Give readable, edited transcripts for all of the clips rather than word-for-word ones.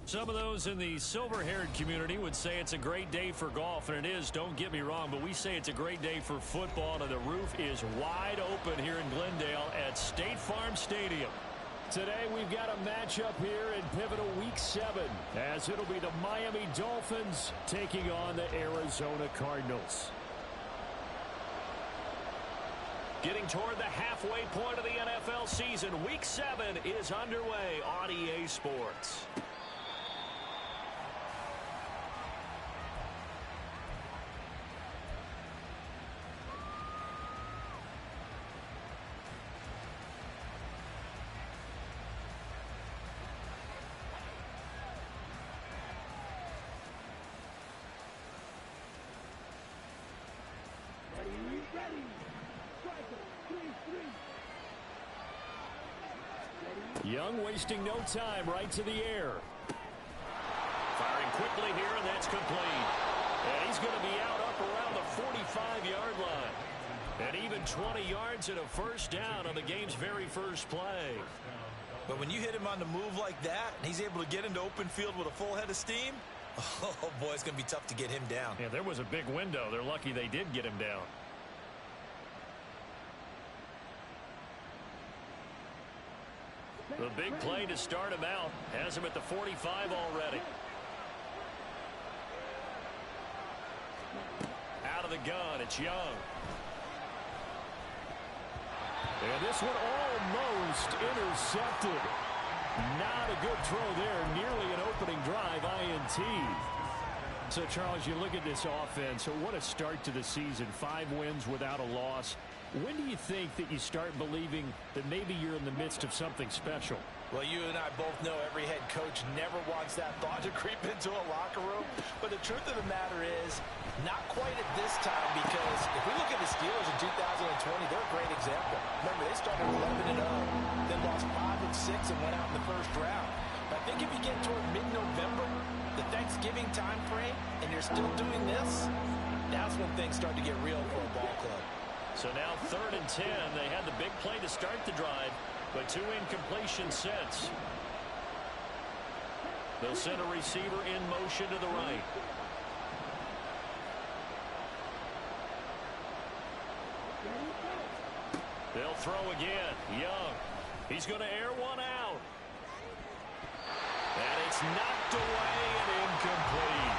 Some of those in the silver-haired community would say it's a great day for golf, and it is, don't get me wrong, but we say it's a great day for football, and the roof is wide open here in Glendale at State Farm Stadium. Today we've got a matchup here in pivotal Week 7, as it'll be the Miami Dolphins taking on the Arizona Cardinals. Getting toward the halfway point of the NFL season, Week 7 is underway on EA Sports. Young wasting no time, right to the air. Firing quickly here, and that's complete. And he's going to be out up around the 45-yard line. And even 20 yards and a first down on the game's very first play. But when you hit him on the move like that, and he's able to get into open field with a full head of steam, oh boy, it's going to be tough to get him down. Yeah, there was a big window. They're lucky they did get him down. The big play to start him out has him at the 45 already. Out of the gun, it's Young. And this one almost intercepted. Not a good throw there. Nearly an opening drive, INT. So, Charles, you look at this offense. So what a start to the season. 5 wins without a loss. When do you think that you start believing that maybe you're in the midst of something special? Well, you and I both know every head coach never wants that thought to creep into a locker room. But the truth of the matter is, not quite at this time, because if we look at the Steelers in 2020, they're a great example. Remember, they started 11-0, then lost 5 and 6 and went out in the first round. But I think if you get toward mid-November, the Thanksgiving time frame, and you're still doing this, that's when things start to get real for a ball club. So now 3rd and 10. They had the big play to start the drive, but 2 incompletions since. They'll send a receiver in motion to the right. They'll throw again. Young. He's going to air one out. And it's knocked away and incomplete.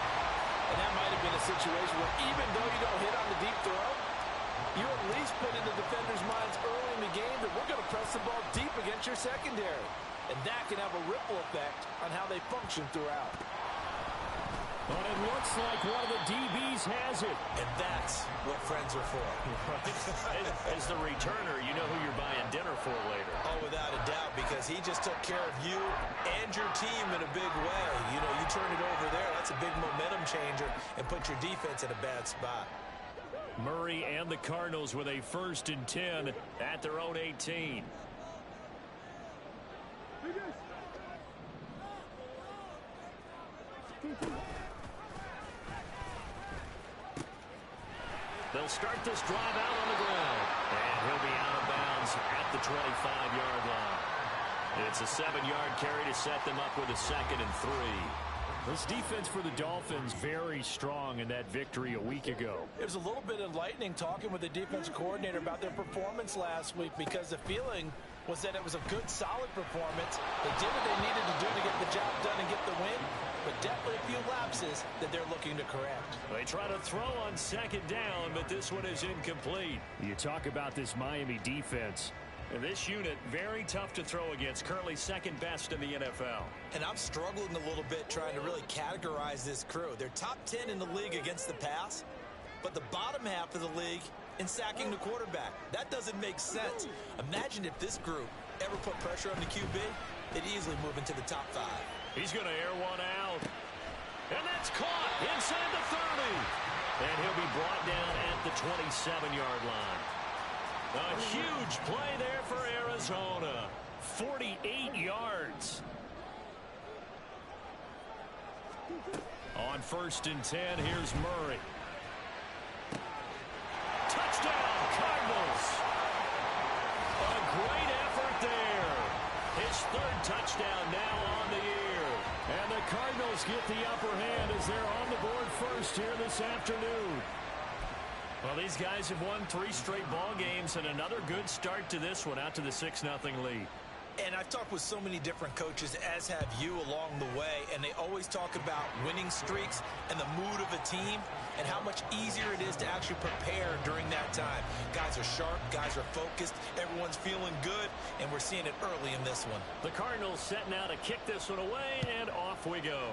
And that might have been a situation where even though you don't hit on the deep throw, you at least put in the defenders' minds early in the game that we're going to press the ball deep against your secondary. And that can have a ripple effect on how they function throughout. But it looks like one of the DBs has it. And that's what friends are for. As the returner, you know who you're buying dinner for later. Oh, without a doubt, because he just took care of you and your team in a big way. You know, you turn it over there, that's a big momentum changer, and put your defense in a bad spot. Murray and the Cardinals with a 1st and 10 at their own 18. They'll start this drive out on the ground. And he'll be out of bounds at the 25-yard line. It's a 7-yard carry to set them up with a 2nd and 3. This defense for the Dolphins very strong in that victory a week ago. It was a little bit enlightening talking with the defense coordinator about their performance last week, because the feeling was that it was a good, solid performance. They did what they needed to do to get the job done and get the win, but definitely a few lapses that they're looking to correct. They try to throw on 2nd down, but this one is incomplete. You talk about this Miami defense. And this unit, very tough to throw against, currently 2nd best in the NFL. And I'm struggling a little bit trying to really categorize this crew. They're top 10 in the league against the pass, but the bottom half of the league in sacking the quarterback. That doesn't make sense. Imagine if this group ever put pressure on the QB, they'd easily move into the top 5. He's going to air one out. And that's caught inside the 30. And he'll be brought down at the 27-yard line. A huge play there for Arizona. 48 yards. On 1st and 10, here's Murray. Touchdown, Cardinals. A great effort there. His 3rd touchdown now on the year. And the Cardinals get the upper hand as they're on the board first here this afternoon. Well, these guys have won 3 straight ball games and another good start to this one out to the 6-0 lead. And I've talked with so many different coaches, as have you, along the way, and they always talk about winning streaks and the mood of a team and how much easier it is to actually prepare during that time. Guys are sharp, guys are focused, everyone's feeling good, and we're seeing it early in this one. The Cardinals setting out to kick this one away, and off we go.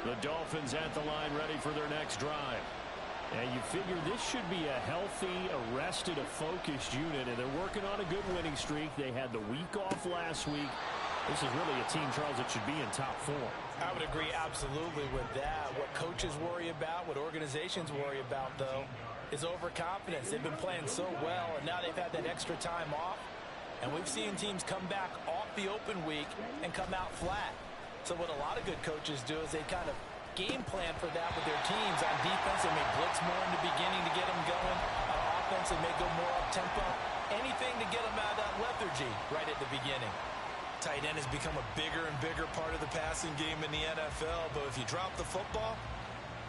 The Dolphins at the line ready for their next drive. And you figure this should be a healthy, arrested, a focused unit, and they're working on a good winning streak. They had the week off last week. This is really a team, Charles, that should be in top form. I would agree absolutely with that. What coaches worry about, what organizations worry about, though, is overconfidence. They've been playing so well, and now they've had that extra time off. And we've seen teams come back off the open week and come out flat. So what a lot of good coaches do is they kind of game plan for that with their teams. On defense, they may blitz more in the beginning to get them going. On offense, they may go more up-tempo. Anything to get them out of that lethargy right at the beginning. Tight end has become a bigger and bigger part of the passing game in the NFL. But if you drop the football,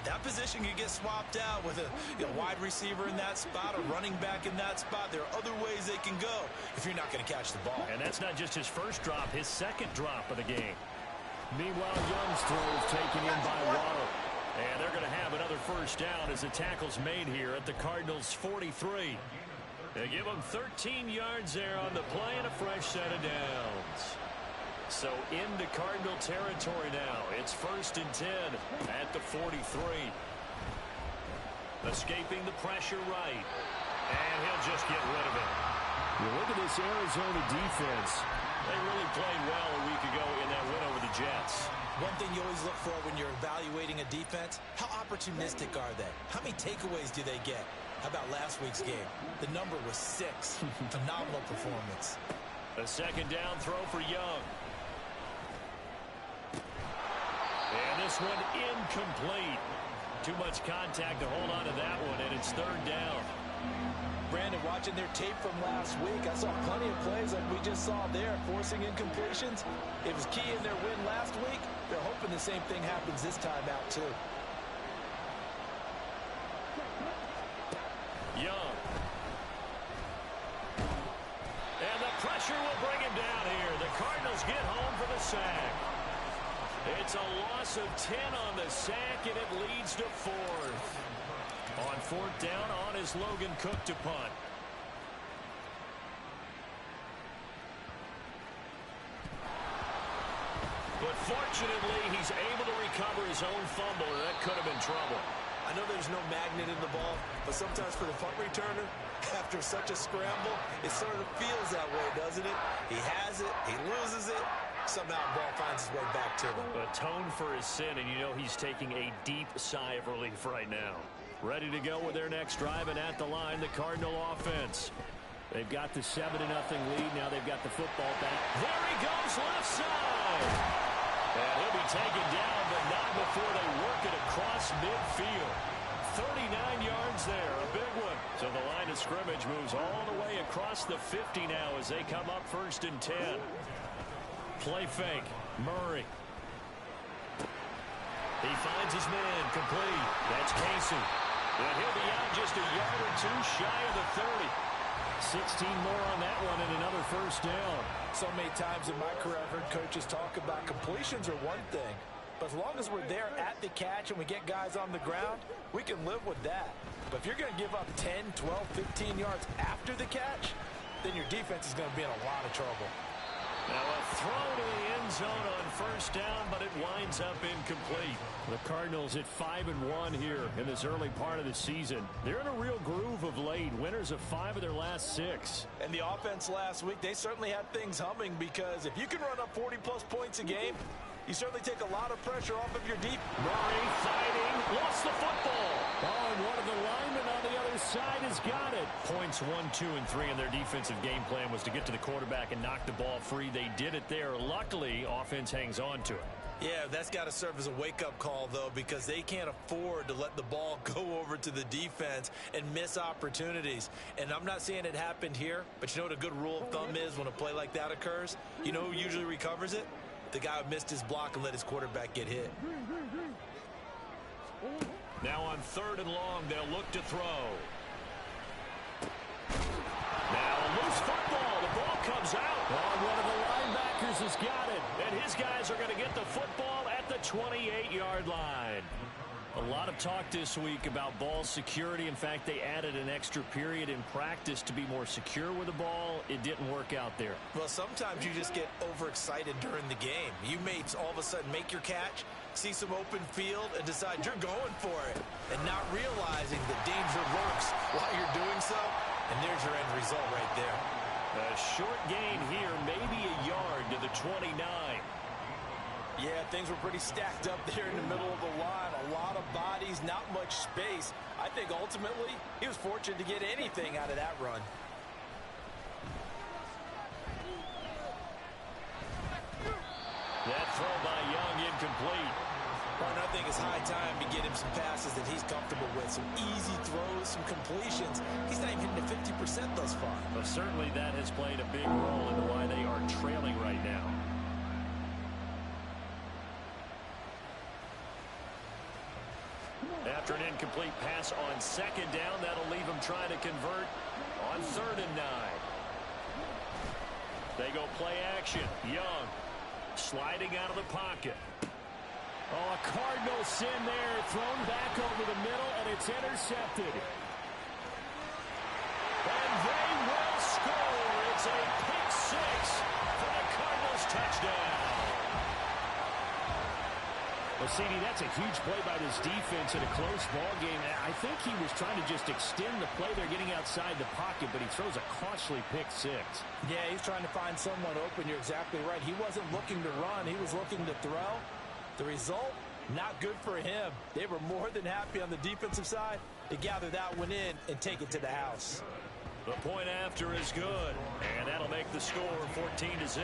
that position can get swapped out with a wide receiver in that spot, a running back in that spot. There are other ways they can go if you're not going to catch the ball. And that's not just his first drop, his second drop of the game. Meanwhile, Young's throw is taken in by Waddle. And they're going to have another first down as the tackle's made here at the Cardinals' 43. They give them 13 yards there on the play and a fresh set of downs. So into Cardinal territory now. It's 1st and 10 at the 43. Escaping the pressure right. And he'll just get rid of it. You look at this Arizona defense. They really played well a week ago in that win over the Jets. One thing you always look for when you're evaluating a defense, how opportunistic are they? How many takeaways do they get? How about last week's game? The number was 6. Phenomenal performance. A second down throw for Young. And this one incomplete. Too much contact to hold on to that one, and it's 3rd down. Brandon, watching their tape from last week, I saw plenty of plays like we just saw there, forcing incompletions. It was key in their win last week. They're hoping the same thing happens this time out, too. Young. And the pressure will bring him down here. The Cardinals get home for the sack. It's a loss of 10 on the sack, and it leads to 4th. On 4th down, on is Logan Cook to punt. But fortunately, he's able to recover his own fumble, and that could have been trouble. I know there's no magnet in the ball, but sometimes for the punt returner, after such a scramble, it sort of feels that way, doesn't it? He has it, he loses it, somehow the ball finds its way back to him. Atone for his sin, and you know he's taking a deep sigh of relief right now. Ready to go with their next drive, and at the line, the Cardinal offense. They've got the 7-0 lead. Now they've got the football back. There he goes, left side. And he'll be taken down, but not before they work it across midfield. 39 yards there, a big one. So the line of scrimmage moves all the way across the 50 now as they come up 1st and 10. Play fake, Murray. He finds his man, complete. That's Casey. And he'll be out just a yard or 2 shy of the 30. 16 more on that one and another first down. So many times in my career, I've heard coaches talk about completions are one thing. But as long as we're there at the catch and we get guys on the ground, we can live with that. But if you're going to give up 10, 12, 15 yards after the catch, then your defense is going to be in a lot of trouble. Now a throw to the end zone on first down, but it winds up incomplete. The Cardinals at 5-1 here in this early part of the season. They're in a real groove of late. Winners of 5 of their last 6. And the offense last week, they certainly had things humming, because if you can run up 40-plus points a game, you certainly take a lot of pressure off of your deep. Murray fighting, lost the football. Oh, and one of the linemen on the other side has got it. Points 1, 2, and 3 in their defensive game plan was to get to the quarterback and knock the ball free. They did it there. Luckily, offense hangs on to it. Yeah, that's got to serve as a wake-up call, though, because they can't afford to let the ball go over to the defense and miss opportunities. And I'm not saying it happened here, but you know what a good rule of thumb is when a play like that occurs? You know who usually recovers it? The guy who missed his block and let his quarterback get hit. Now on 3rd and long, they'll look to throw. Now a loose football. The ball comes out. Oh, one of the linebackers has got it. And his guys are going to get the football at the 28-yard line. A lot of talk this week about ball security. In fact, they added an extra period in practice to be more secure with the ball. It didn't work out there. Well, sometimes you just get overexcited during the game. You may all of a sudden make your catch, see some open field, and decide you're going for it, and not realizing the danger lurks while you're doing so. And there's your end result right there. A short gain here, maybe a yard to the 29. Yeah, things were pretty stacked up there in the middle of the line. A lot of bodies, not much space. I think ultimately he was fortunate to get anything out of that run. That throw by Young incomplete. Well, I think it's high time to get him some passes that he's comfortable with. Some easy throws, some completions. He's not even hitting to 50% thus far. But certainly that has played a big role in why they are trailing right now. After an incomplete pass on 2nd down, that'll leave them trying to convert on 3rd and 9. They go play action. Young sliding out of the pocket. Oh, a Cardinal sin there, thrown back over the middle, and it's intercepted. And they will score. It's a pick 6 for the Cardinals touchdown. Well, CD, that's a huge play by this defense in a close ball game. I think he was trying to just extend the play. They're getting outside the pocket, but he throws a costly pick 6. Yeah, he's trying to find someone open. You're exactly right. He wasn't looking to run. He was looking to throw. The result, not good for him. They were more than happy on the defensive side to gather that one in and take it to the house. The point after is good, and that'll make the score 14-0.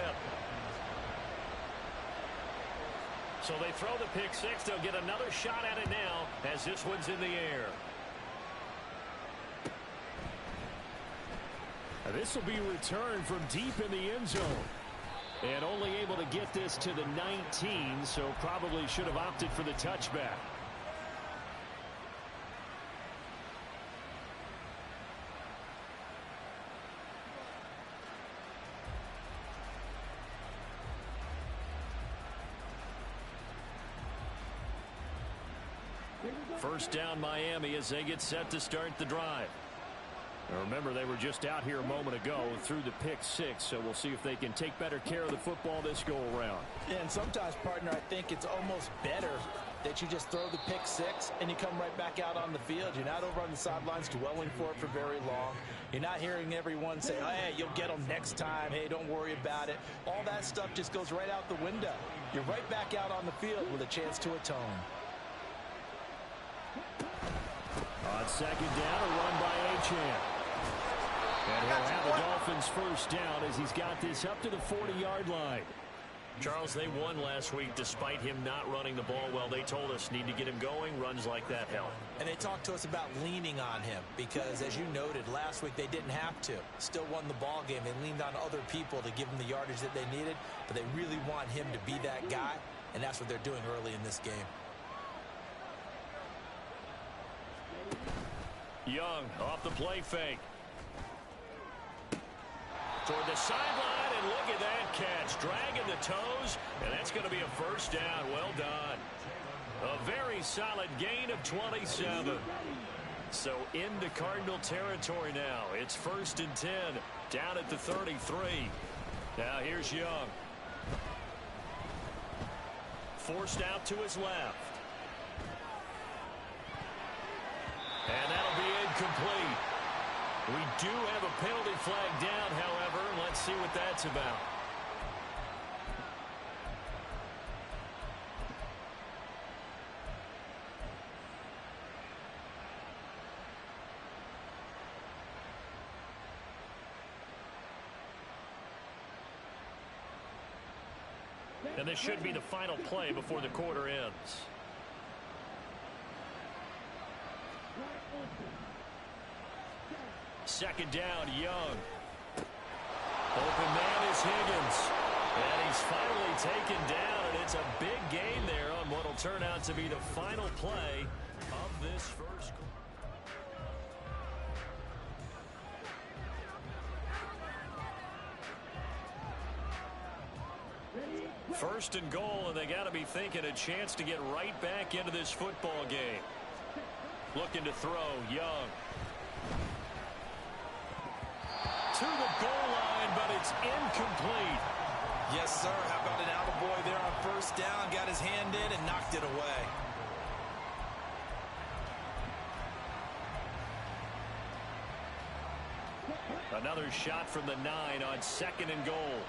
So they throw the pick 6. They'll get another shot at it now as this one's in the air. Now this will be returned from deep in the end zone. And only able to get this to the 19, so probably should have opted for the touchback. First down Miami as they get set to start the drive. Now remember, they were just out here a moment ago through the pick 6, so we'll see if they can take better care of the football this go around. Yeah, and sometimes, partner, I think it's almost better that you just throw the pick 6 and you come right back out on the field. You're not over on the sidelines dwelling for it for very long. You're not hearing everyone say, oh, hey, you'll get them next time. Hey, don't worry about it. All that stuff just goes right out the window. You're right back out on the field with a chance to atone. On 2nd down, a run by Achane. And he'll have the Dolphins first down as he's got this up to the 40-yard line. Charles, they won last week despite him not running the ball well. They told us need to get him going. Runs like that help. And they talked to us about leaning on him because, as you noted, last week they didn't have to. Still won the ball game. They leaned on other people to give them the yardage that they needed, but they really want him to be that guy, and that's what they're doing early in this game. Young off the play fake. Toward the sideline, and look at that catch. Dragging the toes, and that's going to be a first down. Well done. A very solid gain of 27. So into Cardinal territory now. It's 1st and 10, down at the 33. Now here's Young. Forced out to his left. And that'll be incomplete. We do have a penalty flag down, however. Let's see what that's about. And this should be the final play before the quarter ends. Second down, Young. Open man is Higgins. And he's finally taken down, and it's a big gain there on what will turn out to be the final play of this first. First and goal, and they got to be thinking a chance to get right back into this football game. Looking to throw, Young. To the goal line, but it's incomplete. Yes, sir. How about an attaboy there on first down? Got his hand in and knocked it away. Another shot from the 9 on second and goal.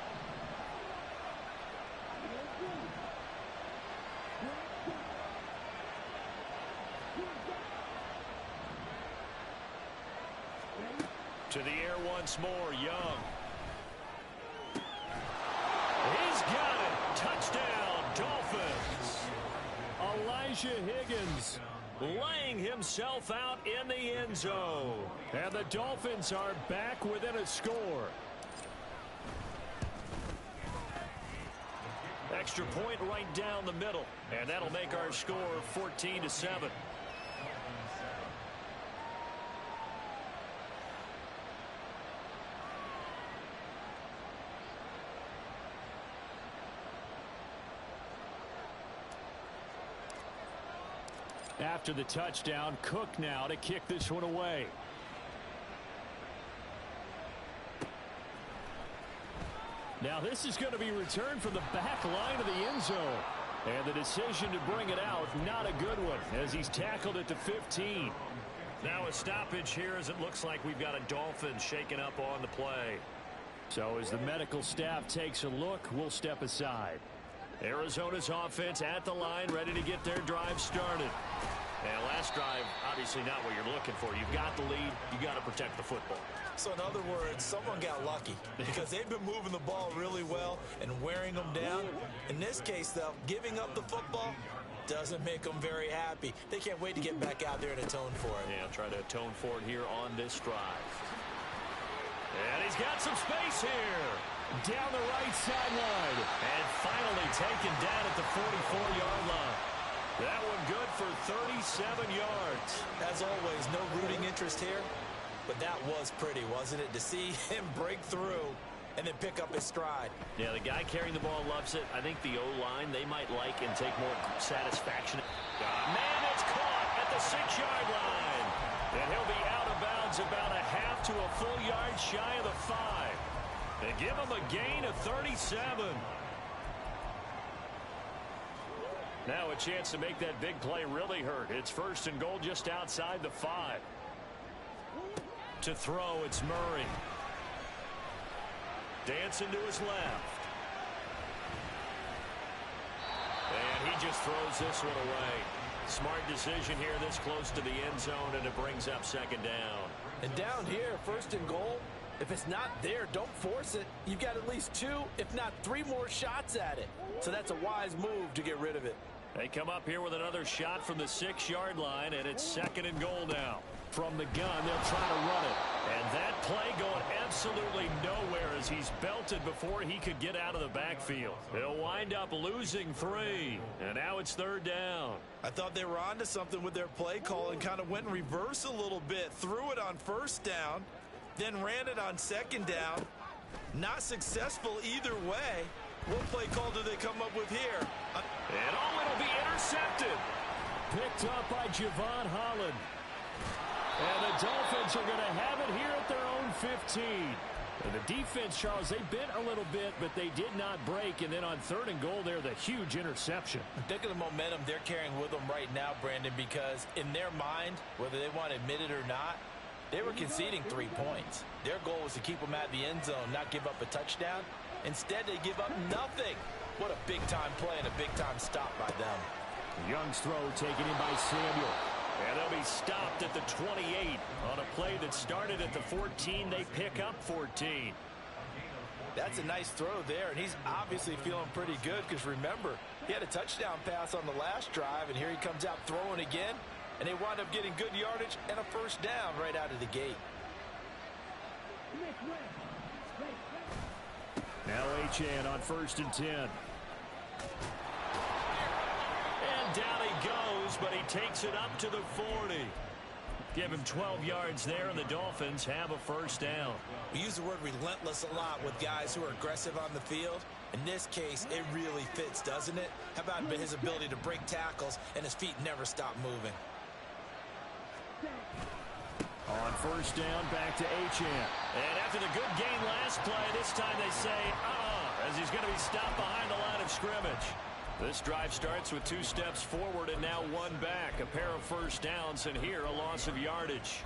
To the air once more, Young. He's got it. Touchdown, Dolphins. Elijah Higgins laying himself out in the end zone. And the Dolphins are back within a score. Extra point right down the middle. And that'll make our score 14-7. After the touchdown, Cook now to kick this one away. Now this is going to be returned from the back line of the end zone. And the decision to bring it out, not a good one, as he's tackled it to 15. Now a stoppage here as it looks like we've got a Dolphin shaking up on the play. So as the medical staff takes a look, we'll step aside. Arizona's offense at the line, ready to get their drive started. And last drive, obviously not what you're looking for. You've got the lead. You got to protect the football. So in other words, someone got lucky because they've been moving the ball really well and wearing them down. In this case, though, giving up the football doesn't make them very happy. They can't wait to get back out there and atone for it. Yeah, try to atone for it here on this drive. And he's got some space here. Down the right sideline. And finally taken down at the 44-yard line. That one good for 37 yards. As always, no rooting interest here. But that was pretty, wasn't it? To see him break through and then pick up his stride. Yeah, the guy carrying the ball loves it. I think the O-line, they might like and take more satisfaction. Man, it's caught at the 6-yard line. And he'll be out of bounds about a half to a full yard shy of the 5. They give him a gain of 37. Now a chance to make that big play really hurt. It's first and goal just outside the 5. To throw, it's Murray. Dancing to his left. And he just throws this one away. Smart decision here this close to the end zone, and it brings up second down. And down here, first and goal, if it's not there, don't force it. You've got at least 2, if not 3 more shots at it. So that's a wise move to get rid of it. They come up here with another shot from the 6-yard line, and it's second and goal now. From the gun, they'll try to run it. And that play going absolutely nowhere as he's belted before he could get out of the backfield. They'll wind up losing 3. And now it's third down. I thought they were onto something with their play call and kind of went in reverse a little bit. Threw it on first down, then ran it on second down. Not successful either way. What play call do they come up with here? And it'll be intercepted. Picked up by Javon Holland. And the Dolphins are going to have it here at their own 15. And the defense, Charles, they bit a little bit, but they did not break. And then on 3rd and goal there, the huge interception. Think of the momentum they're carrying with them right now, Brandon, because in their mind, whether they want to admit it or not, they were conceding 3 points. Their goal was to keep them at the end zone, not give up a touchdown. Instead, they give up nothing. What a big-time play and a big-time stop by them. Young's throw taken in by Samuel. And they'll be stopped at the 28 on a play that started at the 14. They pick up 14. That's a nice throw there, and he's obviously feeling pretty good because, remember, he had a touchdown pass on the last drive, and here he comes out throwing again, and they wound up getting good yardage and a first down right out of the gate. Now Achane on 1st and 10. And down he goes, but he takes it up to the 40. Give him 12 yards there, and the Dolphins have a first down. We use the word relentless a lot with guys who are aggressive on the field. In this case, it really fits, doesn't it? How about his ability to break tackles and his feet never stop moving? On 1st down, back to Achane. And after the good gain last play, this time they say, as he's going to be stopped behind the line of scrimmage. This drive starts with 2 steps forward and now 1 back. A pair of first downs, and here a loss of yardage.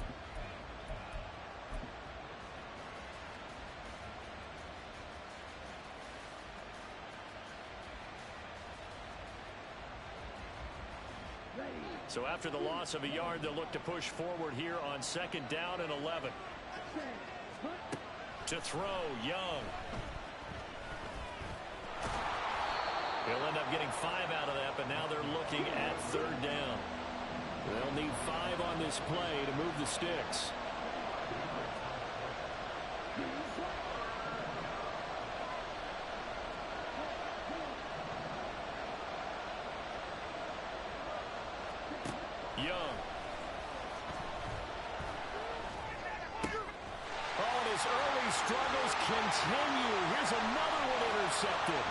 So after the loss of a yard, they'll look to push forward here on 2nd down and 11. To throw, Young. He'll end up getting 5 out of that, but now they're looking at 3rd down. They'll need 5 on this play to move the sticks. Young. Oh, and his early struggles continue. Here's another one intercepted.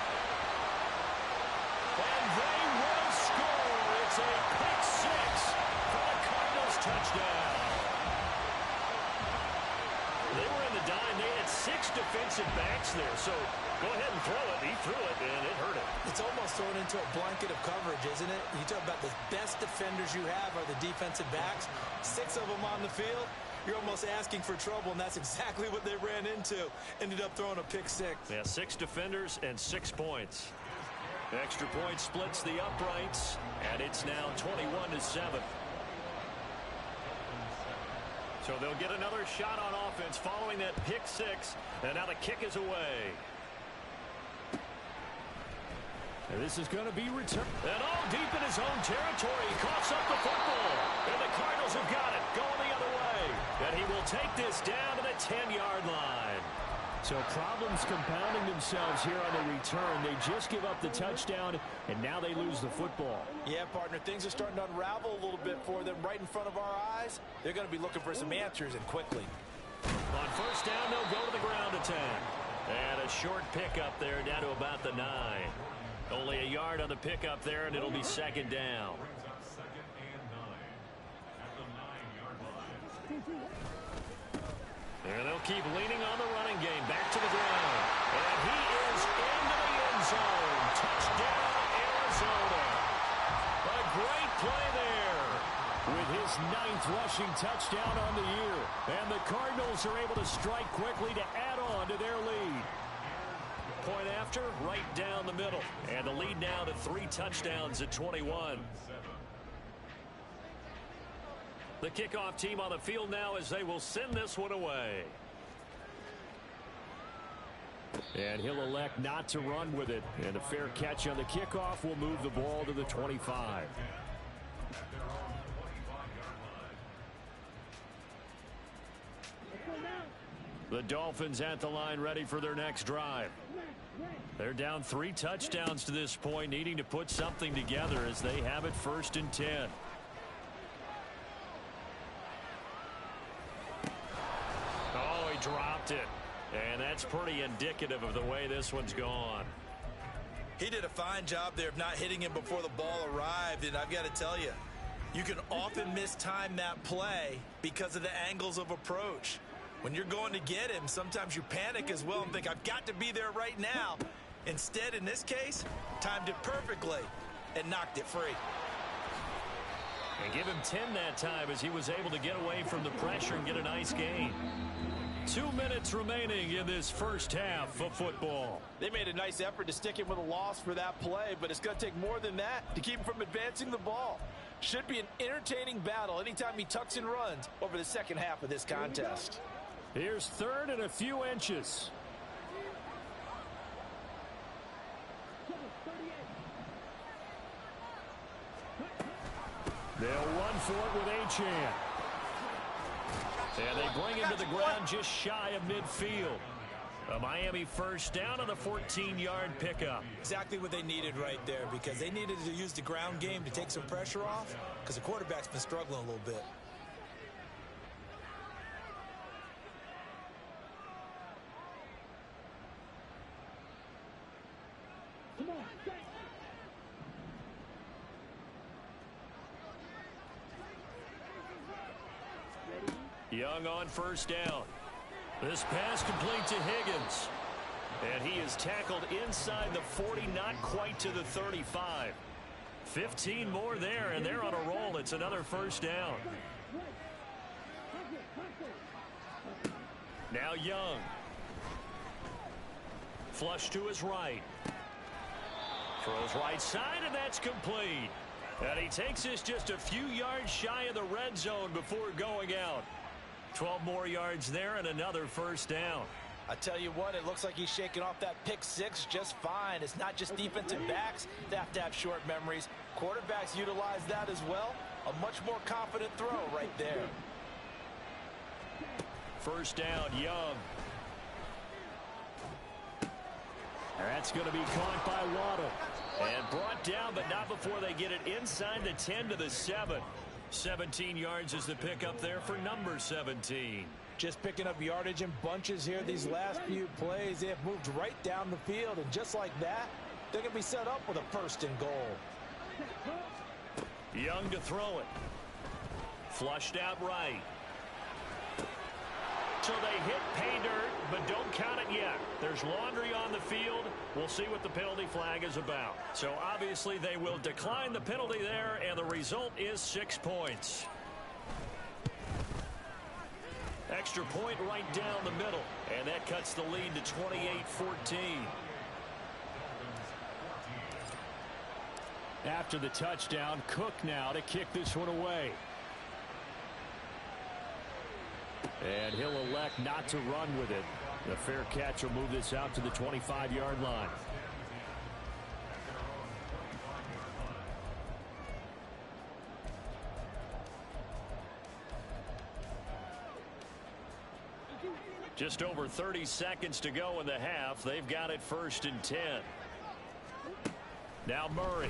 And they will score. It's a pick 6 for the Cardinals touchdown. They were in the dime. They had 6 defensive backs there. So go ahead and throw it. He threw it, and it hurt him. It's almost thrown into a blanket of coverage, isn't it? You talk about the best defenders you have are the defensive backs. 6 of them on the field. You're almost asking for trouble, and that's exactly what they ran into. Ended up throwing a pick 6. Yeah, 6 defenders and 6 points. Extra point splits the uprights, and it's now 21-7. So they'll get another shot on offense following that pick 6, and now the kick is away. And this is going to be returned. And all deep in his own territory, he coughs up the football. And the Cardinals have got it, going the other way. And he will take this down to the 10-yard line. So problems compounding themselves here on the return. They just give up the touchdown, and now they lose the football. Yeah, partner, things are starting to unravel a little bit for them right in front of our eyes. They're going to be looking for some answers, and quickly. On 1st down, they'll go to the ground attack. And a short pickup there down to about the 9. Only a yard on the pickup there, and it'll be 2nd down. And they'll keep leaning on the running game. Back to the ground. And he is into the end zone. Touchdown, Arizona. A great play there with his 9th rushing touchdown on the year. And the Cardinals are able to strike quickly to add on to their lead. Point after, right down the middle. And the lead now to 3 touchdowns at 21. The kickoff team on the field now as they will send this one away. And he'll elect not to run with it. And a fair catch on the kickoff will move the ball to the 25. The Dolphins at the line ready for their next drive. They're down 3 touchdowns to this point, needing to put something together as they have it 1st and 10. Oh, he dropped it. And that's pretty indicative of the way this one's gone. He did a fine job there of not hitting him before the ball arrived, and I've got to tell you, you can often mistime that play because of the angles of approach. When you're going to get him, sometimes you panic as well and think, I've got to be there right now. Instead, in this case, timed it perfectly and knocked it free. And give him 10 that time as he was able to get away from the pressure and get a nice gain. 2 minutes remaining in this first half of football. They made a nice effort to stick him with a loss for that play, but it's going to take more than that to keep him from advancing the ball. Should be an entertaining battle anytime he tucks and runs over the second half of this contest. Here's third and a few inches. They'll run for it with Achane. And they bring him to the ground just shy of midfield. A Miami first down on the 14-yard pickup. Exactly what they needed right there, because they needed to use the ground game to take some pressure off, because the quarterback's been struggling a little bit. Young on first down. This pass complete to Higgins. And he is tackled inside the 40, not quite to the 35. 15 more there, and they're on a roll. It's another first down. Now Young. Flush to his right. Throws right side, and that's complete. And he takes this just a few yards shy of the red zone before going out. 12 more yards there and another first down. I tell you what, it looks like he's shaking off that pick six just fine. It's not just defensive backs that have to have short memories. Quarterbacks utilize that as well. A much more confident throw right there. First down, Young. That's going to be caught by Waddle. And brought down, but not before they get it inside the 10 to the 7. 17 yards is the pickup there for number 17. Just picking up yardage in bunches here these last few plays. They have moved right down the field, and just like that, they're going to be set up with a first and goal. Young to throw it. Flushed out right. So they hit pay dirt, but don't count it yet. There's laundry on the field. We'll see what the penalty flag is about. So obviously they will decline the penalty there, and the result is 6 points. Extra point right down the middle, and that cuts the lead to 28-14. After the touchdown, Cook now to kick this one away. And he'll elect not to run with it. The fair catch will move this out to the 25-yard line. Just over 30 seconds to go in the half. They've got it first and 10. Now Murray.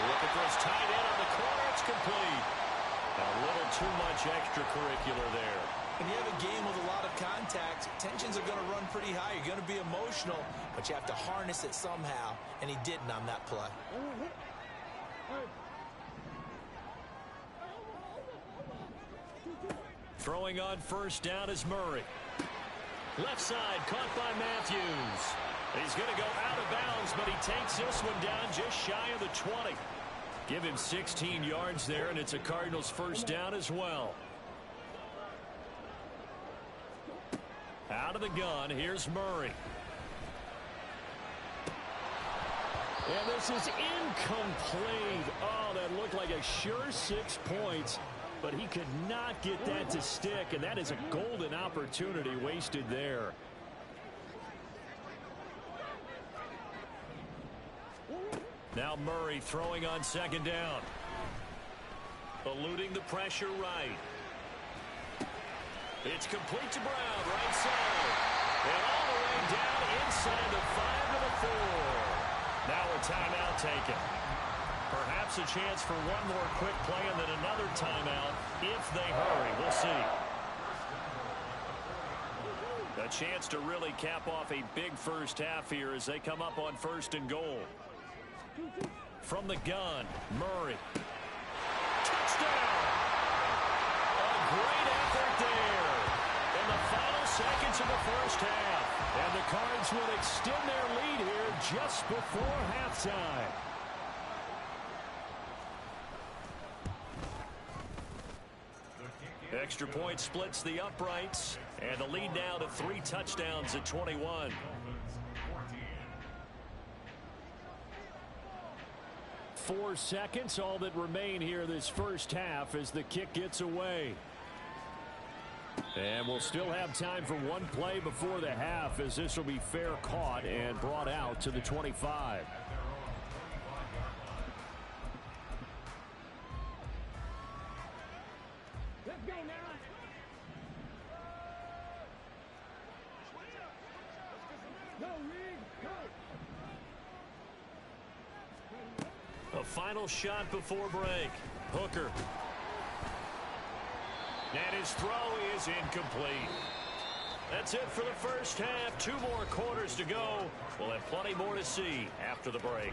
Looking for his tight end on the corner. It's complete. A little too much extracurricular there. When you have a game with a lot of contact, tensions are going to run pretty high. You're going to be emotional, but you have to harness it somehow, and he didn't on that play. Throwing on first down is Murray. Left side caught by Matthews. He's going to go out of bounds, but he takes this one down just shy of the 20. Give him 16 yards there, and it's a Cardinals first down as well. Out of the gun, here's Murray. And this is incomplete. Oh, that looked like a sure 6 points, but he could not get that to stick, and that is a golden opportunity wasted there. Now Murray throwing on second down. Eluding the pressure right. It's complete to Brown, right side. And all the way down inside the 5 to the 4. Now a timeout taken. Perhaps a chance for one more quick play and then another timeout if they hurry. We'll see. A chance to really cap off a big first half here as they come up on first and goal. From the gun, Murray. Touchdown! great effort there in the final seconds of the first half. And the Cards will extend their lead here just before halftime. Extra point splits the uprights, and the lead now to 3 touchdowns at 21. Four seconds, all that remain here this first half as the kick gets away. And we'll still have time for one play before the half, as this will be fair caught and brought out to the 25. A final shot before break. Hooker. And his throw is incomplete. That's it for the first half. 2 more quarters to go. We'll have plenty more to see after the break.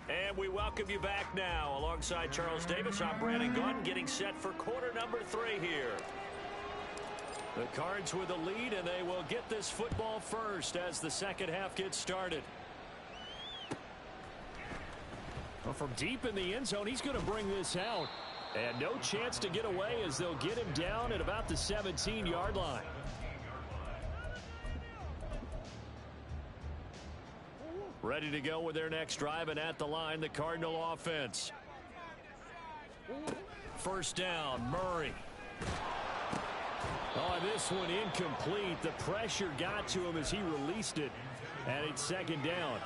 And we welcome you back now. Alongside Charles Davis, I'm Brandon Gaudin, getting set for quarter number 3 here. The Cards with the lead, and they will get this football first as the second half gets started. Well, from deep in the end zone, he's going to bring this out. And no chance to get away as they'll get him down at about the 17-yard line. Ready to go with their next drive, and at the line, the Cardinal offense. First down, Murray. Oh, this one incomplete. The pressure got to him as he released it, and it's second down.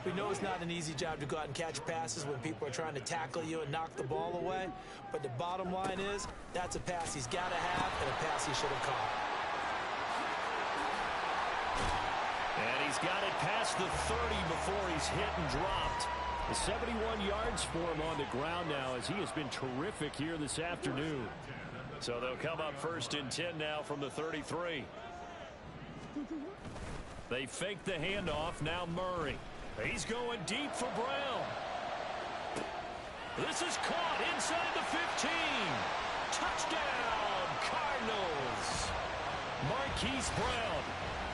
We know it's not an easy job to go out and catch passes when people are trying to tackle you and knock the ball away, but the bottom line is that's a pass he's got to have and a pass he should have caught. And he's got it past the 30 before he's hit and dropped. The 71 yards for him on the ground now, as he has been terrific here this afternoon. So they'll come up first and 10 now from the 33. They fake the handoff. Now Murray. He's going deep for Brown. This is caught inside the 15. Touchdown, Cardinals. Marquise Brown,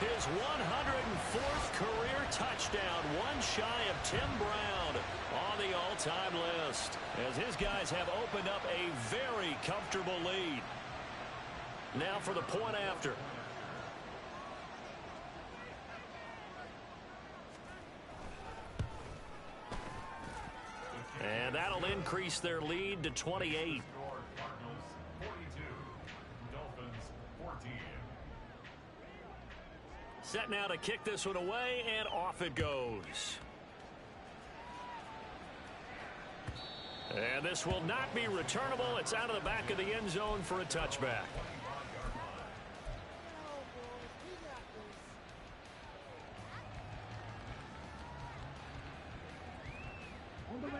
his 104th career touchdown, one shy of Tim Brown on the all-time list, as his guys have opened up a very comfortable lead. Now for the point after. And that'll increase their lead to 28. Set now to kick this one away, and off it goes. And this will not be returnable. It's out of the back of the end zone for a touchback.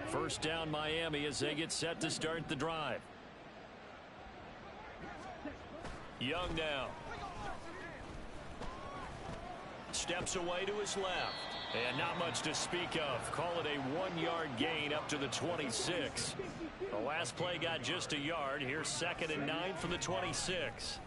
First down, Miami, as they get set to start the drive. Young now. Steps away to his left. And not much to speak of. Call it a 1-yard gain up to the 26. The last play got just a yard. Here's 2nd and 9 from the 26.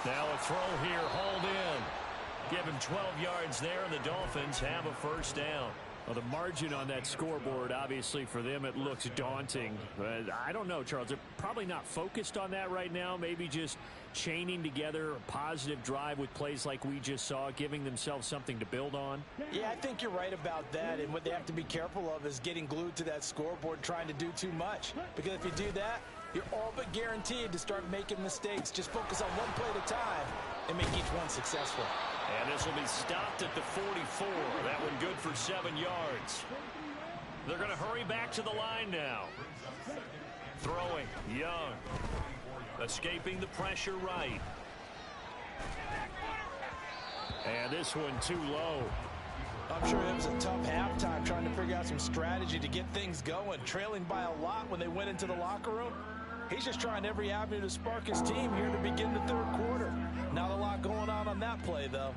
Now a throw here, hauled in. Give him 12 yards there, and the Dolphins have a first down. Well, the margin on that scoreboard, obviously, for them, it looks daunting. I don't know, Charles. They're probably not focused on that right now. Maybe just chaining together a positive drive with plays like we just saw, giving themselves something to build on. Yeah, I think you're right about that. And what they have to be careful of is getting glued to that scoreboard, trying to do too much. Because if you do that, you're all but guaranteed to start making mistakes. Just focus on one play at a time and make each one successful. And this will be stopped at the 44. That one good for 7 yards. They're going to hurry back to the line now. Throwing, Young. Escaping the pressure right. And this one too low. I'm sure it was a tough halftime trying to figure out some strategy to get things going. Trailing by a lot when they went into the locker room. He's just trying every avenue to spark his team here to begin the third quarter. Not a lot going on that that play, though.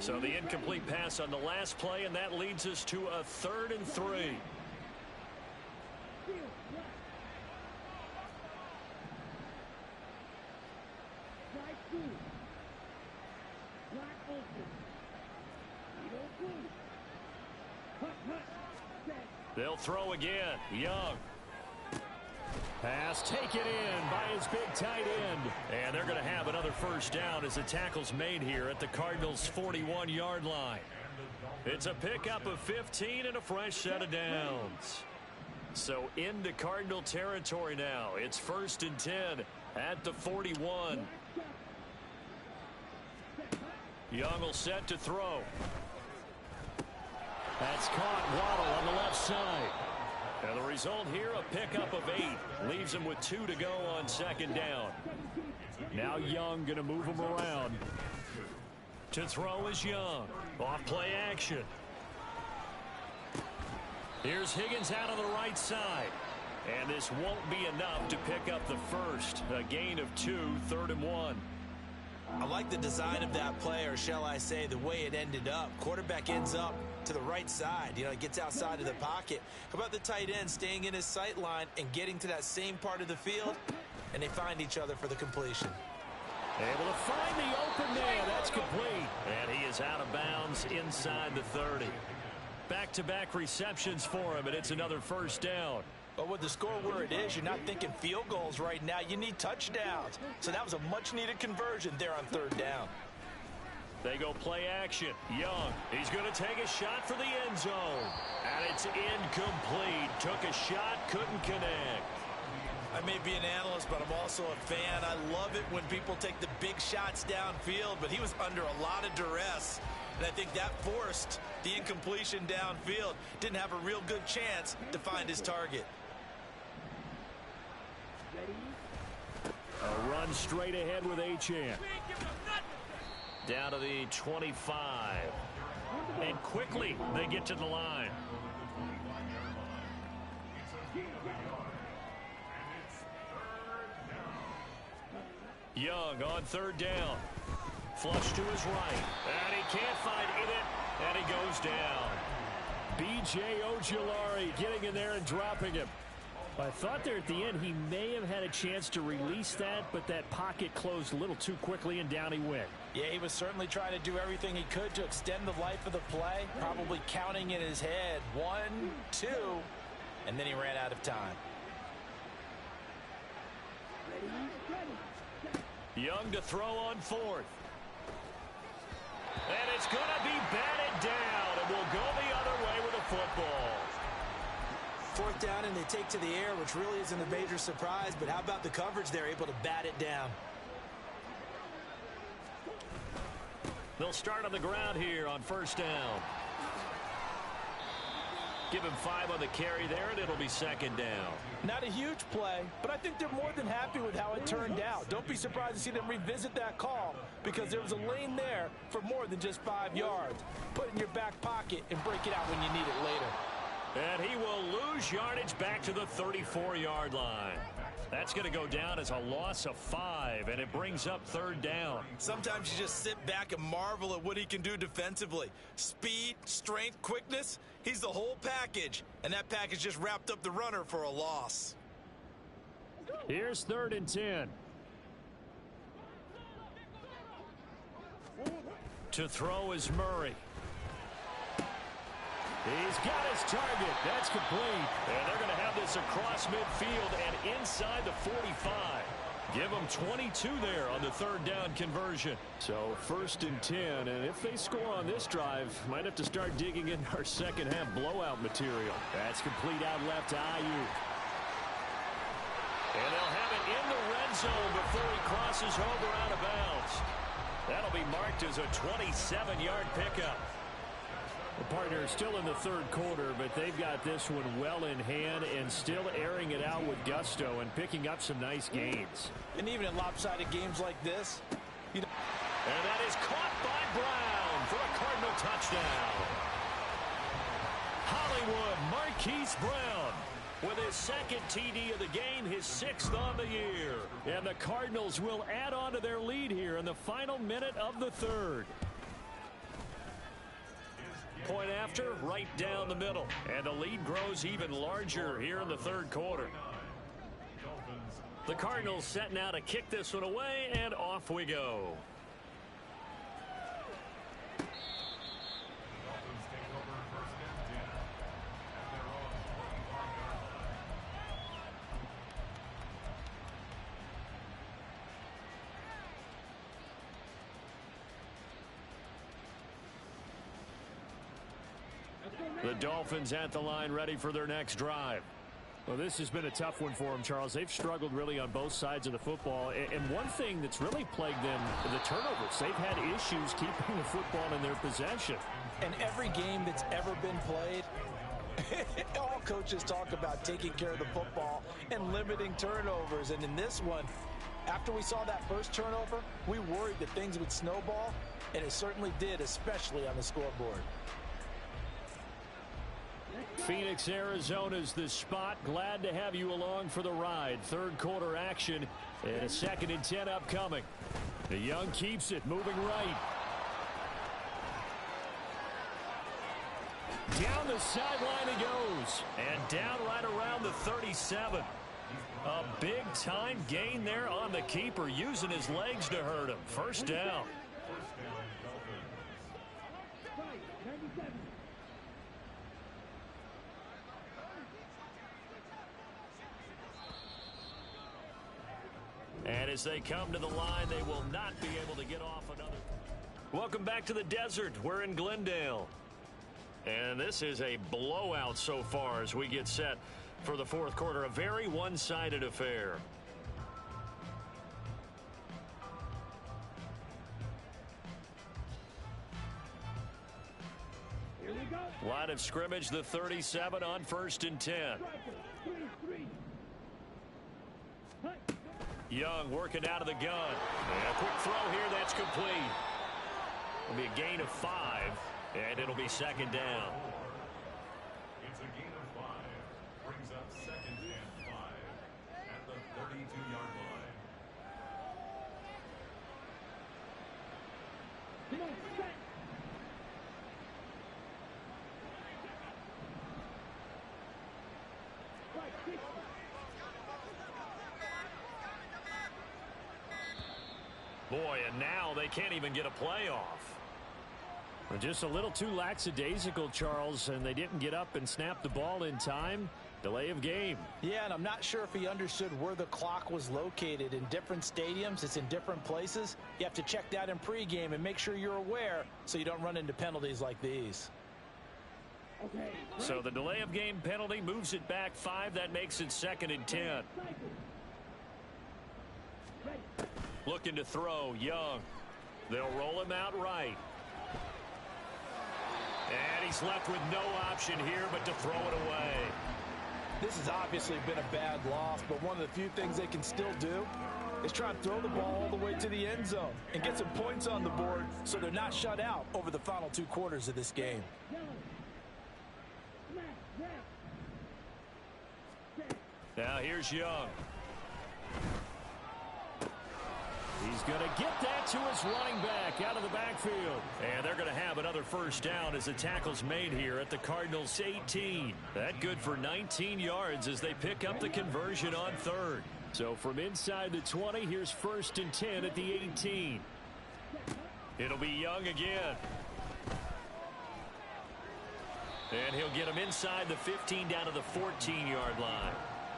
So the incomplete pass on the last play, and that leads us to a 3rd and 3. They'll throw again. Young. Pass taken in by his big tight end. And they're going to have another first down as the tackle's made here at the Cardinals' 41-yard line. It's a pickup of 15 and a fresh set of downs. So into Cardinal territory now. It's 1st and 10 at the 41. Young will set to throw. That's caught. Waddle on the left side. And the result here, a pickup of 8. Leaves him with 2 to go on 2nd down. Now Young going to move him around. To throw is Young. Off play action. Here's Higgins out on the right side. And this won't be enough to pick up the first. A gain of 2, 3rd and 1. I like the design of that play, or shall I say the way it ended up. Quarterback ends up to the right side. You know, he gets outside of the pocket. How about the tight end staying in his sight line and getting to that same part of the field? And they find each other for the completion. Able to find the open man. That's complete. And he is out of bounds inside the 30. Back-to-back receptions for him, and it's another first down. But with the score where it is, you're not thinking field goals right now. You need touchdowns. So that was a much-needed conversion there on 3rd down. They go play action. Young, he's going to take a shot for the end zone. And it's incomplete. Took a shot, couldn't connect. I may be an analyst, but I'm also a fan. I love it when people take the big shots downfield, but he was under a lot of duress. And I think that forced the incompletion downfield. Didn't have a real good chance to find his target. A run straight ahead with Achane. Down to the 25. And quickly they get to the line. Young on 3rd down. Flush to his right. And he can't find it. And he goes down. B.J. Ojulari getting in there and dropping him. I thought there at the end he may have had a chance to release that, but that pocket closed a little too quickly and down he went. Yeah, he was certainly trying to do everything he could to extend the life of the play, probably counting in his head 1, 2, and then he ran out of time. Young to throw on 4th. And it's going to be batted down, and will go the other way with the football. 4th down, and they take to the air, which really isn't a major surprise, but how about the coverage? They're able to bat it down. They'll start on the ground here on 1st down. Give him 5 on the carry there, and it'll be 2nd down. Not a huge play, but I think they're more than happy with how it turned out. Don't be surprised to see them revisit that call, because there was a lane there for more than just 5 yards. Put it in your back pocket and break it out when you need it later. And he will lose yardage back to the 34-yard line. That's going to go down as a loss of 5, and it brings up 3rd down. Sometimes you just sit back and marvel at what he can do defensively. Speed, strength, quickness, he's the whole package. And that package just wrapped up the runner for a loss. Here's 3rd and 10. To throw is Murray. He's got his target. That's complete. And they're going to have this across midfield and inside the 45. Give them 22 there on the 3rd down conversion. So 1st and 10. And if they score on this drive, might have to start digging in our second half blowout material. That's complete out left to Ayuk. And they'll have it in the red zone before he crosses over out of bounds. That'll be marked as a 27-yard pickup. The partner is still in the 3rd quarter, but they've got this one well in hand and still airing it out with gusto and picking up some nice gains. And even in lopsided games like this, you know. And that is caught by Brown for a Cardinal touchdown. Hollywood Marquise Brown. with his second TD of the game, his 6th on the year. And the Cardinals will add on to their lead here in the final minute of the 3rd. Point after, right down the middle. And the lead grows even larger here in the 3rd quarter. The Cardinals set now to kick this one away, and off we go. The Dolphins at the line, ready for their next drive. Well, this has been a tough one for them, Charles. They've struggled really on both sides of the football. And one thing that's really plagued them, the turnovers. They've had issues keeping the football in their possession. And every game that's ever been played, all coaches talk about taking care of the football and limiting turnovers. And in this one, after we saw that first turnover, we worried that things would snowball, and it certainly did, especially on the scoreboard. Phoenix, Arizona's the spot. Glad to have you along for the ride. 3rd quarter action and a 2nd and 10 upcoming. The Young keeps it, moving right. Down the sideline he goes. And down right around the 37. A big-time gain there on the keeper, using his legs to hurt him. 1st down. And as they come to the line, they will not be able to get off another. Welcome back to the desert. We're in Glendale. And this is a blowout so far as we get set for the 4th quarter. A very one-sided affair. Here we go. Line of scrimmage, the 37 on 1st and 10. Young working out of the gun. And a quick throw here, that's complete. It'll be a gain of 5, and it'll be 2nd down. It's a gain of 5. Brings up 2nd and 5 at the 32-yard line. Come on, set. Right, 60. Boy, and now they can't even get a play off. Just a little too lackadaisical, Charles, and they didn't get up and snap the ball in time. Delay of game. Yeah, and I'm not sure if he understood where the clock was located. In different stadiums, it's in different places. You have to check that in pregame and make sure you're aware so you don't run into penalties like these. Okay. So the delay of game penalty moves it back 5. That makes it 2nd and 10. Looking to throw, Young. They'll roll him out right. And he's left with no option here but to throw it away. This has obviously been a bad loss, but one of the few things they can still do is try and throw the ball all the way to the end zone and get some points on the board so they're not shut out over the final 2 quarters of this game. Now here's Young. He's going to get that to his running back out of the backfield. And they're going to have another 1st down as the tackle's made here at the Cardinals' 18. That good for 19 yards as they pick up the conversion on 3rd. So from inside the 20, here's 1st and 10 at the 18. It'll be Young again. And he'll get him inside the 15 down to the 14-yard line.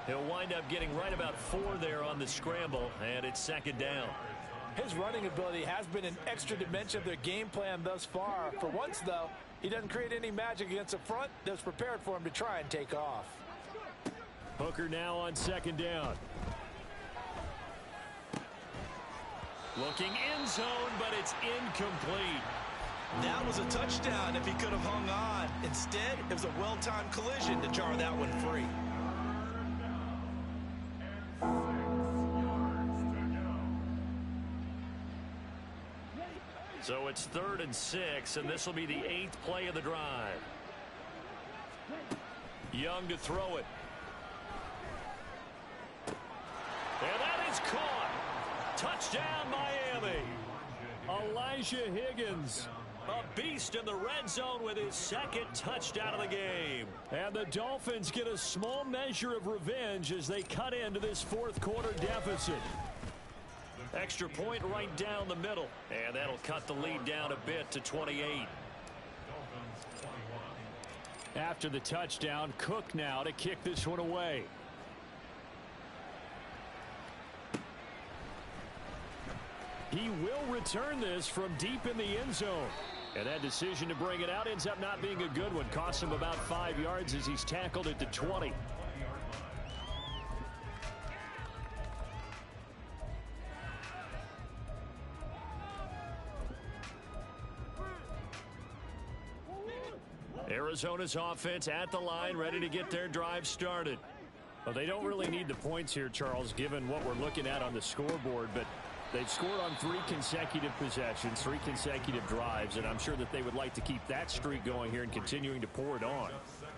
He'll wind up getting right about 4 there on the scramble, and it's 2nd down. His running ability has been an extra dimension of their game plan thus far. For once, though, he doesn't create any magic against the front that's prepared for him to try and take off. Hooker now on 2nd down. Looking end zone, but it's incomplete. That was a touchdown if he could have hung on. Instead, it was a well-timed collision to jar that one free. So it's 3rd and 6, and this will be the 8th play of the drive. Young to throw it. is caught. Touchdown, Miami. Elijah Higgins, a beast in the red zone with his second touchdown of the game. And the Dolphins get a small measure of revenge as they cut into this fourth quarter deficit. Extra point right down the middle, and that'll cut the lead down a bit to 28. After the touchdown, Cook now to kick this one away. He will return this from deep in the end zone. And that decision to bring it out ends up not being a good one. Costs him about 5 yards as he's tackled at the 20. Arizona's offense at the line, ready to get their drive started. Well, they don't really need the points here, Charles, given what we're looking at on the scoreboard, but they've scored on 3 consecutive possessions, 3 consecutive drives, and I'm sure that they would like to keep that streak going here and continuing to pour it on.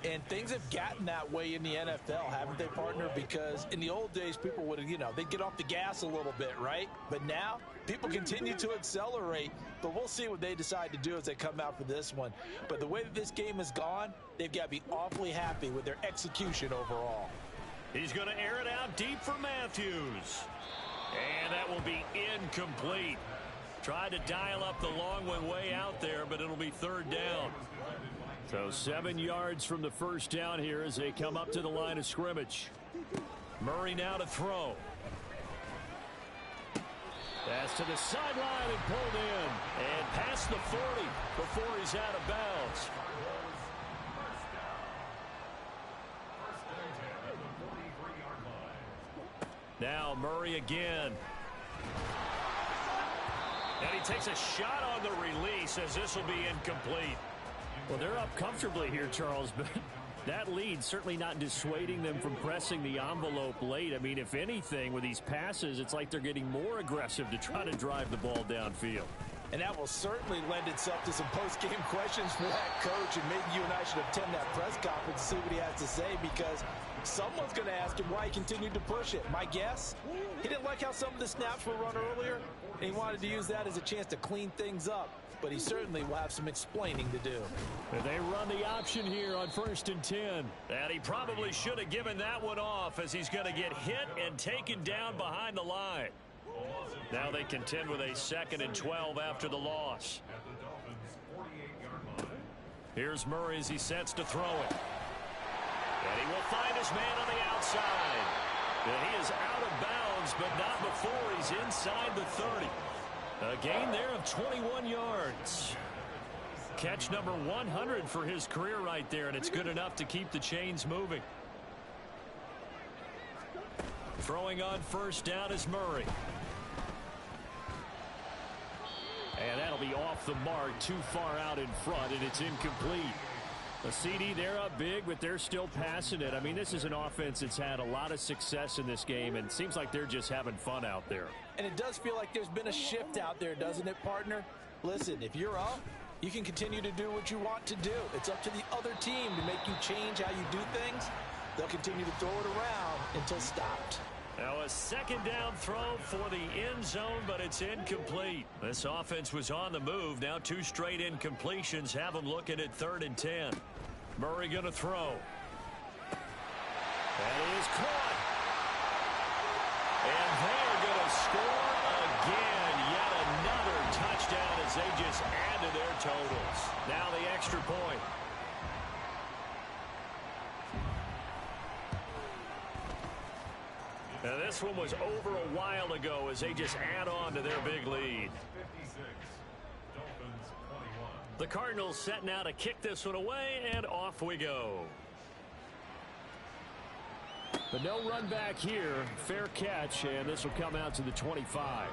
And things have gotten that way in the NFL, haven't they, partner? Because in the old days, people would, they'd get off the gas a little bit, right? But now, people continue to accelerate. But we'll see what they decide to do as they come out for this one. But the way that this game has gone, they've got to be awfully happy with their execution overall. He's going to air it out deep for Matthews. And that will be incomplete. Tried to dial up the long one way out there, but it'll be third down. So 7 yards from the first down here as they come up to the line of scrimmage. Murray now to throw. Pass to the sideline and pulled in. And past the 40 before he's out of bounds. Now Murray again. And he takes a shot on the release as this will be incomplete. Well, they're up comfortably here, Charles, but that lead certainly not dissuading them from pressing the envelope late. I mean, if anything, with these passes, it's like they're getting more aggressive to try to drive the ball downfield. And that will certainly lend itself to some post-game questions for that coach, and maybe you and I should attend that press conference to see what he has to say, because someone's going to ask him why he continued to push it. My guess, he didn't like how some of the snaps were run earlier, and he wanted to use that as a chance to clean things up. But he certainly will have some explaining to do. And they run the option here on 1st and 10. And he probably should have given that one off, as he's going to get hit and taken down behind the line. Now they contend with a 2nd and 12 after the loss. Here's Murray as he sets to throw it. And he will find his man on the outside. And he is out of bounds, but not before he's inside the 30. A gain there of 21 yards. Catch number 100 for his career right there, and it's good enough to keep the chains moving. Throwing on first down is Murray. And that'll be off the mark, too far out in front, and it's incomplete. The CD, they're up big, but they're still passing it. I mean, this is an offense that's had a lot of success in this game, and it seems like they're just having fun out there. And it does feel like there's been a shift out there, doesn't it, partner? Listen, if you're up, you can continue to do what you want to do. It's up to the other team to make you change how you do things. They'll continue to throw it around until stopped. Now a 2nd down throw for the end zone, but it's incomplete. This offense was on the move. Now 2 straight incompletions have them looking at 3rd and 10. Murray going to throw. That is caught. And they're going to score again. Yet another touchdown as they just add to their totals. Now the extra point. Now this one was over a while ago as they just add on to their big lead. The Cardinals set now to kick this one away, and off we go. But no run back here. Fair catch, and this will come out to the 25.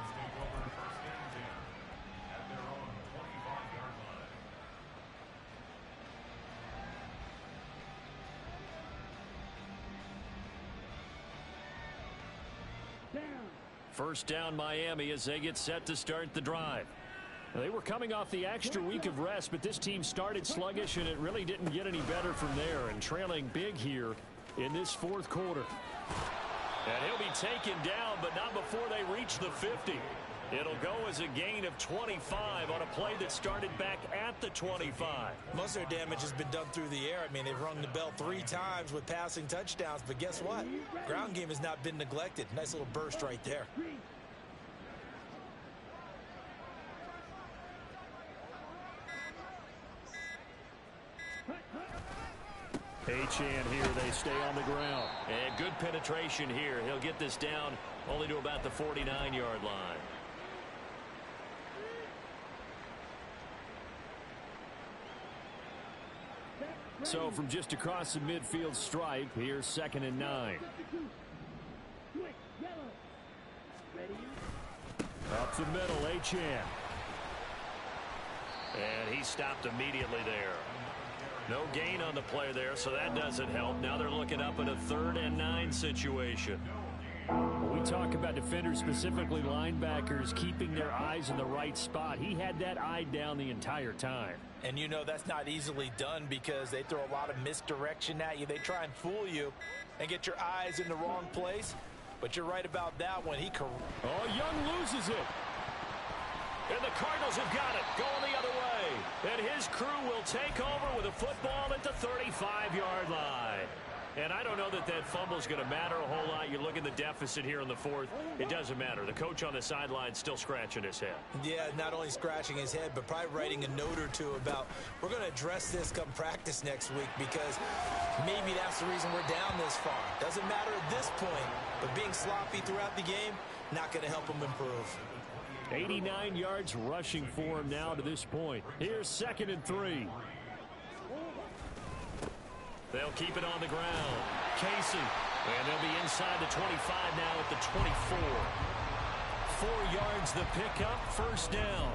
First down Miami as they get set to start the drive. Now, they were coming off the extra week of rest, but this team started sluggish, and it really didn't get any better from there, and trailing big here in this fourth quarter. And he'll be taken down, but not before they reach the 50. It'll go as a gain of 25 on a play that started back at the 25. Most of their damage has been done through the air. I mean, they've rung the bell 3 times with passing touchdowns, but guess what? Ground game has not been neglected. Nice little burst right there. Achane here, they stay on the ground. And good penetration here. He'll get this down only to about the 49-yard line. So from just across the midfield stripe, here's 2nd and 9. Up the middle, Achane. And he stopped immediately there. No gain on the play there, so that doesn't help. Now they're looking up at a 3rd and 9 situation. When we talk about defenders, specifically linebackers, keeping their eyes in the right spot. He had that eye down the entire time. And you know that's not easily done because they throw a lot of misdirection at you. They try and fool you and get your eyes in the wrong place. But you're right about that one. Young loses it. And the Cardinals have got it, going the other way. And his crew will take over with a football at the 35-yard line. And I don't know that that fumble is going to matter a whole lot. You look at the deficit here in the 4th. It doesn't matter. The coach on the sideline still scratching his head. Yeah, not only scratching his head, but probably writing a note or two about we're going to address this come practice next week because maybe that's the reason we're down this far. Doesn't matter at this point, but being sloppy throughout the game, not going to help him improve. 89 yards rushing for him now to this point. Here's 2nd and 3. They'll keep it on the ground. Casey. And they'll be inside the 25 now at the 24. 4 yards the pickup, 1st down.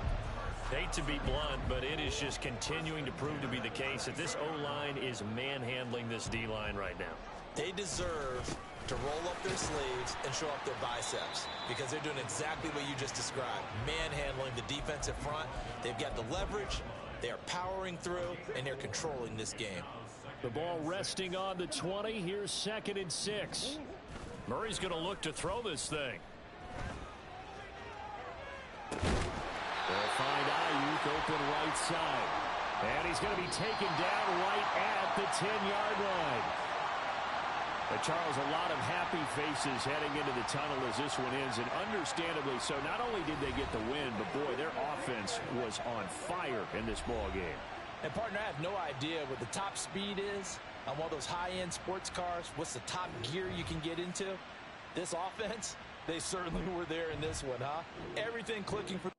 Hate to be blunt, but it is just continuing to prove to be the case that this O-line is manhandling this D-line right now. They deserve to roll up their sleeves and show up their biceps because they're doing exactly what you just described. Manhandling the defensive front. They've got the leverage. They are powering through, and they're controlling this game. The ball resting on the 20. Here's 2nd and 6. Murray's going to look to throw this thing. They'll find Ayuk open right side. And he's going to be taken down right at the 10-yard line. But Charles, a lot of happy faces heading into the tunnel as this one ends, and understandably so. Not only did they get the win, but boy, their offense was on fire in this ball game. And partner, I have no idea what the top speed is on one of those high-end sports cars. What's the top gear you can get into? This offense, they certainly were there in this one, huh? Everything clicking for